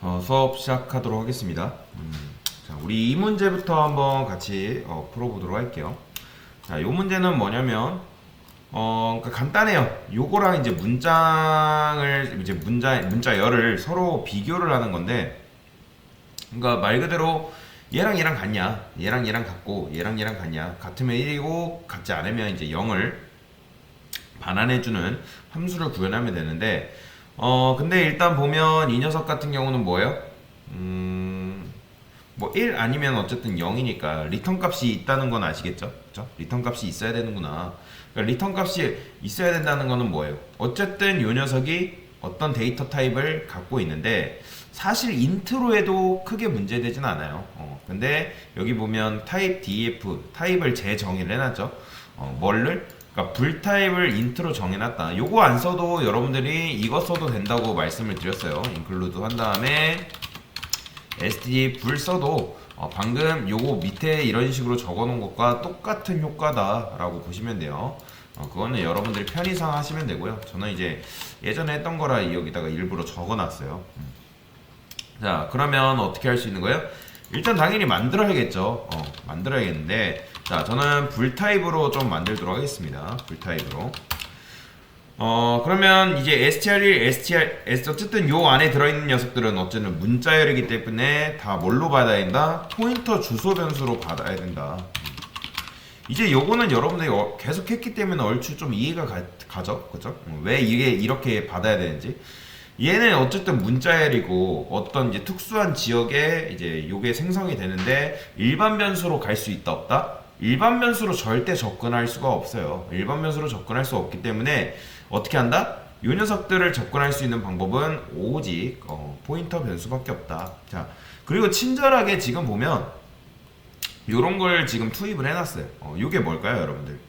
수업 시작하도록 하겠습니다. 자, 우리 이 문제부터 한번 같이 풀어보도록 할게요. 자, 이 문제는 뭐냐면 그러니까 간단해요. 요거랑 이제 문장을 이제 문자열을 서로 비교를 하는 건데, 그러니까 말 그대로 얘랑 얘랑 같냐, 얘랑 얘랑 같고 얘랑 얘랑 같냐, 같으면 1이고 같지 않으면 이제 0을 반환해주는 함수를 구현하면 되는데, 근데 일단 보면 이 녀석 같은 경우는 뭐예요? 뭐 1 아니면 어쨌든 0이니까 리턴 값이 있다는 건 아시겠죠? 그죠? 리턴 값이 있어야 되는구나. 그러니까 리턴 값이 있어야 된다는 거는 뭐예요? 어쨌든 이 녀석이 어떤 데이터 타입을 갖고 있는데, 사실 인트로 해도 크게 문제되진 않아요. 근데 여기 보면 타입 def, 타입을 재정의를 해놨죠. 뭐를? 그러니까 불 타입을 인트로 정해놨다. 요거 안 써도 여러분들이 이거 써도 된다고 말씀을 드렸어요. include 한 다음에 std 불 써도 방금 요거 밑에 이런 식으로 적어놓은 것과 똑같은 효과다라고 보시면 돼요. 그거는 여러분들이 편의상 하시면 되고요. 저는 이제 예전에 했던 거라 여기다가 일부러 적어놨어요. 자, 그러면 어떻게 할 수 있는 거예요? 일단 당연히 만들어야겠죠. 만들어야겠는데, 자, 저는 불 타입으로 좀 만들도록 하겠습니다. 불 타입으로. 그러면 이제 str1, str, 어쨌든 요 안에 들어있는 녀석들은 어쨌든 문자열이기 때문에 다 뭘로 받아야 된다? 포인터 주소 변수로 받아야 된다. 이제 요거는 여러분들이 계속 했기 때문에 얼추 좀 이해가 가죠? 그죠? 왜 이게 이렇게 받아야 되는지. 얘는 어쨌든 문자열이고 어떤 이제 특수한 지역에 이제 요게 생성이 되는데, 일반 변수로 갈 수 있다 없다? 일반 변수로 절대 접근할 수가 없어요. 일반 변수로 접근할 수 없기 때문에 어떻게 한다? 요 녀석들을 접근할 수 있는 방법은 오직 포인터 변수밖에 없다. 자, 그리고 친절하게 지금 보면 요런 걸 지금 투입을 해놨어요. 요게 뭘까요, 여러분들?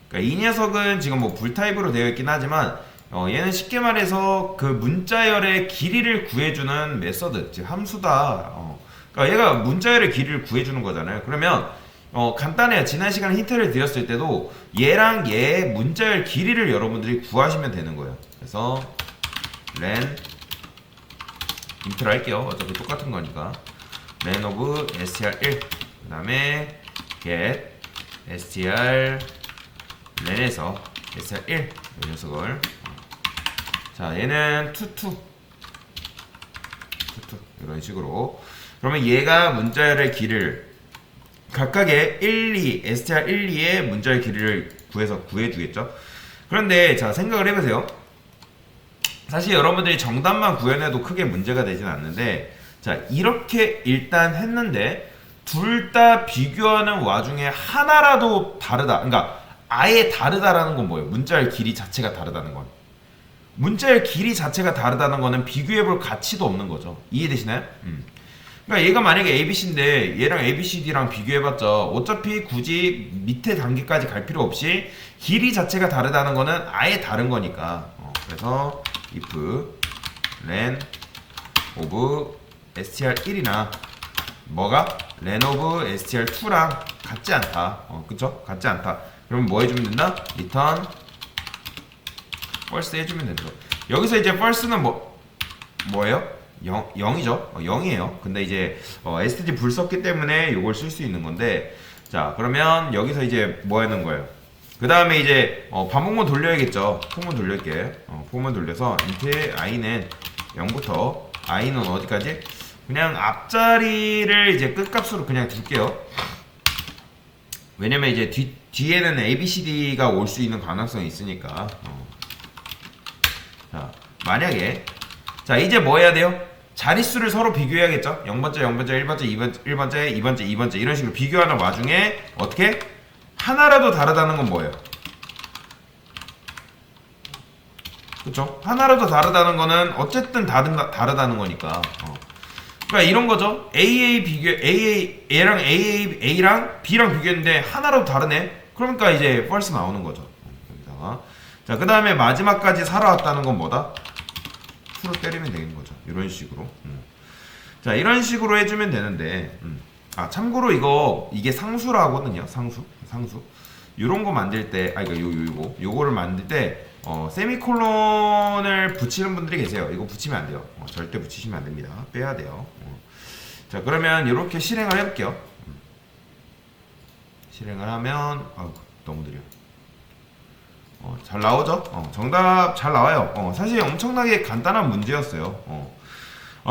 그러니까 이 녀석은 지금 뭐 불 타입으로 되어 있긴 하지만 얘는 쉽게 말해서 그 문자열의 길이를 구해주는 메서드, 즉 함수다. 그러니까 얘가 문자열의 길이를 구해주는 거잖아요. 그러면 간단해요. 지난 시간에 힌트를 드렸을 때도 얘랑 얘의 문자열 길이를 여러분들이 구하시면 되는 거예요. 그래서 len 인트로 할게요. 어차피 똑같은 거니까. len of str1, 그 다음에 get str len에서 str1 이 녀석을, 자, 얘는 투투 이런 식으로. 그러면 얘가 문자열의 길이를 각각의 1, 2, str 1, 2의 문자열 길이를 구해주겠죠. 그런데 자, 생각을 해보세요. 사실 여러분들이 정답만 구현해도 크게 문제가 되진 않는데, 자, 이렇게 일단 했는데 둘 다 비교하는 와중에 하나라도 다르다, 그러니까 아예 다르다라는 건 뭐예요? 문자열 길이 자체가 다르다는 건. 문자열 길이 자체가 다르다는 거는 비교해볼 가치도 없는 거죠. 이해되시나요? 그러니까 얘가 만약에 ABC인데 얘랑 ABCD랑 비교해봤자 어차피 굳이 밑에 단계까지 갈 필요 없이 길이 자체가 다르다는 거는 아예 다른 거니까. 그래서 if len of str1이나 뭐가 len of str2랑 같지 않다. 그쵸? 같지 않다. 그러면 뭐 해주면 된다? return false 해주면 된다. 여기서 이제 false는 뭐예요? 0이죠. 0이에요. 근데 이제 std 불 썼기 때문에 이걸 쓸 수 있는 건데, 자, 그러면 여기서 이제 뭐 하는 거예요? 그 다음에 이제 반복문 돌려야겠죠. 폼문 돌릴게. 폼문 돌려서 int i는 0부터 i는 어디까지? 그냥 앞자리를 이제 끝값으로 그냥 둘게요. 왜냐면 이제 뒤에는 ABCD가 올 수 있는 가능성이 있으니까. 자, 만약에, 자, 이제 뭐 해야 돼요? 자릿수를 서로 비교해야겠죠? 0번째, 0번째, 1번째, 2번째, 2번째, 2번째 이런 식으로 비교하는 와중에 어떻게? 하나라도 다르다는 건 뭐예요? 그쵸? 하나라도 다르다는 거는 어쨌든 다르다는 거니까. 그러니까 이런 거죠. 얘랑 A랑 B랑 비교했는데 하나라도 다르네? 그러니까 이제 false 나오는 거죠. 여기다가. 자, 그 다음에 마지막까지 살아왔다는 건 뭐다? true로 때리면 되는 거죠. 이런 식으로. 자, 이런 식으로 해주면 되는데, 아, 참고로 이게 상수라 하거든요. 상수. 요런 거 만들 때, 요거를 만들 때, 세미콜론을 붙이는 분들이 계세요. 이거 붙이면 안 돼요. 절대 붙이시면 안 됩니다. 빼야 돼요. 자, 그러면 이렇게 실행을 해볼게요. 실행을 하면 너무 느려. 잘 나오죠? 정답 잘 나와요. 사실 엄청나게 간단한 문제였어요.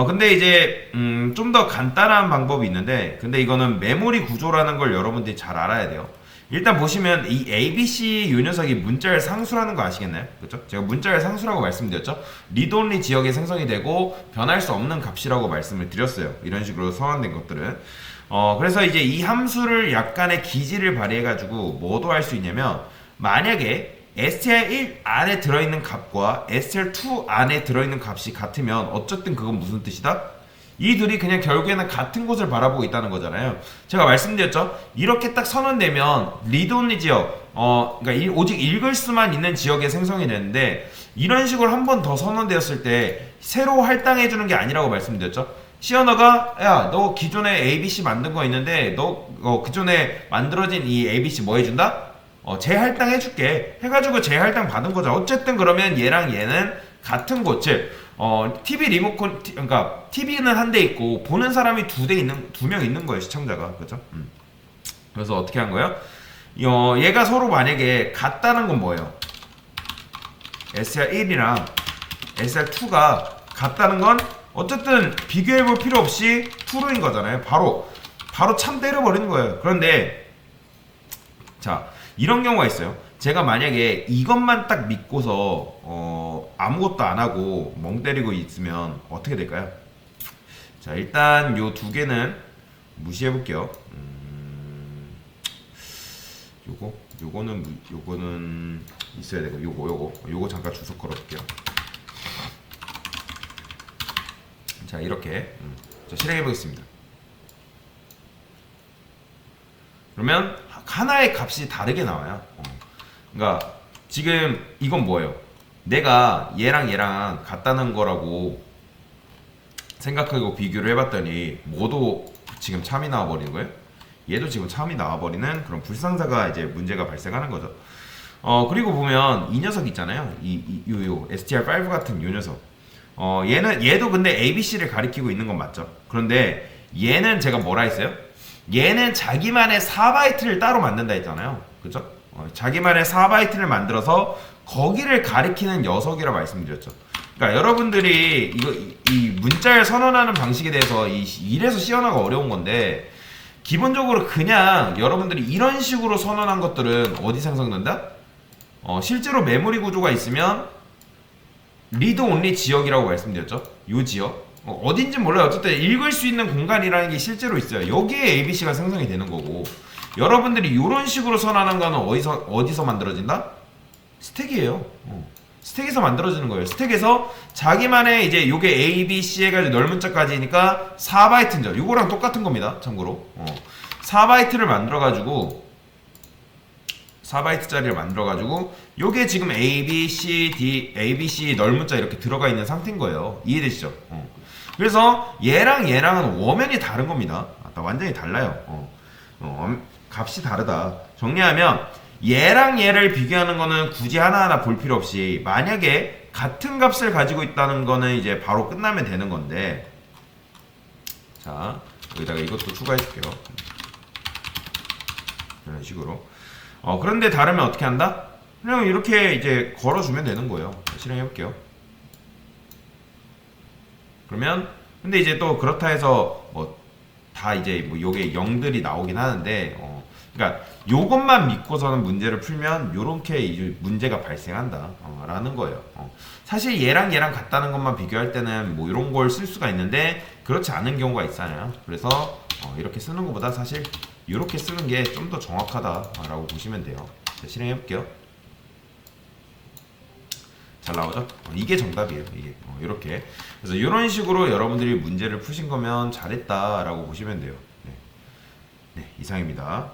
근데 이제 좀 더 간단한 방법이 있는데, 근데 이거는 메모리 구조라는 걸 여러분들이 잘 알아야 돼요. 일단 보시면 이 ABC 요 녀석이 문자열 상수라는 거 아시겠나요? 그렇죠? 제가 문자열 상수라고 말씀드렸죠. 리드 온리 지역에 생성이 되고 변할 수 없는 값이라고 말씀을 드렸어요. 이런 식으로 서원된 것들은. 그래서 이제 이 함수를 약간의 기지를 발휘해 가지고 뭐도 할 수 있냐면, 만약에 str1 안에 들어있는 값과 str2 안에 들어있는 값이 같으면 어쨌든 그건 무슨 뜻이다? 이 둘이 그냥 결국에는 같은 곳을 바라보고 있다는 거잖아요. 제가 말씀드렸죠. 이렇게 딱 선언되면 리드 온리 지역, 그러니까 오직 읽을 수만 있는 지역에 생성이 되는데, 이런 식으로 한 번 더 선언되었을 때 새로 할당해 주는 게 아니라고 말씀드렸죠. C 언어가 야, 너 기존에 ABC 만든 거 있는데 너 그전에 만들어진 이 ABC 뭐 해준다? 재할당 해줄게 해가지고 재할당 받은 거죠. 어쨌든 그러면 얘랑 얘는 같은 곳, 즉 TV 리모컨, 그러니까 TV는 한 대 있고 보는 사람이 두 명 있는 거예요, 시청자가. 그죠? 그래서 어떻게 한 거예요? 얘가 서로 만약에 같다는 건 뭐예요? SR1이랑 SR2가 같다는 건 어쨌든 비교해 볼 필요 없이 true인 거잖아요. 바로 참 때려버리는 거예요. 그런데 자, 이런 경우가 있어요. 제가 만약에 이것만 딱 믿고서 아무것도 안 하고 멍 때리고 있으면 어떻게 될까요? 자, 일단 요 두 개는 무시해 볼게요. 요거는 있어야 되고, 요거 잠깐 주석 걸어 볼게요. 자, 이렇게 자, 실행해 보겠습니다. 그러면 하나의 값이 다르게 나와요. 그러니까 지금 이건 뭐예요? 내가 얘랑 같다는 거라고 생각하고 비교를 해봤더니 모두 지금 참이 나와버리는 거예요. 얘도 지금 참이 나와버리는 그런 불상사가 이제 문제가 발생하는 거죠. 그리고 보면 이 녀석 있잖아요. 요 str5 같은 요 녀석. 얘도 근데 ABC를 가리키고 있는 건 맞죠. 그런데 얘는 제가 뭐라 했어요? 얘는 자기만의 4바이트를 따로 만든다 했잖아요. 그죠? 자기만의 4바이트를 만들어서 거기를 가리키는 녀석이라고 말씀드렸죠. 그러니까 여러분들이 이 문자를 선언하는 방식에 대해서 이래서 C 언어가 어려운 건데, 기본적으로 그냥 여러분들이 이런 식으로 선언한 것들은 어디 생성된다? 실제로 메모리 구조가 있으면 리드 온리 지역이라고 말씀드렸죠. 요 지역. 어딘지 몰라요. 어쨌든 읽을 수 있는 공간이라는 게 실제로 있어요. 여기에 ABC가 생성이 되는 거고, 여러분들이 이런 식으로 선언하는 거는 어디서 만들어진다? 스택이에요. 스택에서 만들어지는 거예요. 스택에서 자기만의 이제 요게 A, B, C 해가지고 널문자까지니까 4바이트죠. 요거랑 똑같은 겁니다. 참고로 4바이트를 만들어가지고 4바이트짜리를 만들어가지고 요게 지금 A, B, C, D, A, B, C 널문자 이렇게 들어가 있는 상태인 거예요. 이해되시죠? 그래서 얘랑은 워면이 다른 겁니다. 완전히 달라요. 값이 다르다. 정리하면 얘랑 얘를 비교하는 거는 굳이 하나하나 볼 필요 없이, 만약에 같은 값을 가지고 있다는 거는 이제 바로 끝나면 되는 건데, 자, 여기다가 이것도 추가해 줄게요. 이런 식으로. 그런데 다르면 어떻게 한다? 그냥 이렇게 이제 걸어주면 되는 거예요. 실행해 볼게요. 그러면 근데 이제 또 그렇다 해서 다 이제 요게 0들이 나오긴 하는데, 그러니까 요것만 믿고서는 문제를 풀면 요렇게 이제 문제가 발생한다 라는 거예요. 사실 얘랑 같다는 것만 비교할 때는 뭐 이런 걸 쓸 수가 있는데, 그렇지 않은 경우가 있잖아요. 그래서 이렇게 쓰는 것보다 사실 이렇게 쓰는 게 좀 더 정확하다라고 보시면 돼요. 자, 실행해 볼게요. 잘 나오죠? 이게 정답이에요. 이게 이렇게. 그래서 이런 식으로 여러분들이 문제를 푸신 거면 잘했다라고 보시면 돼요. 네, 이상입니다.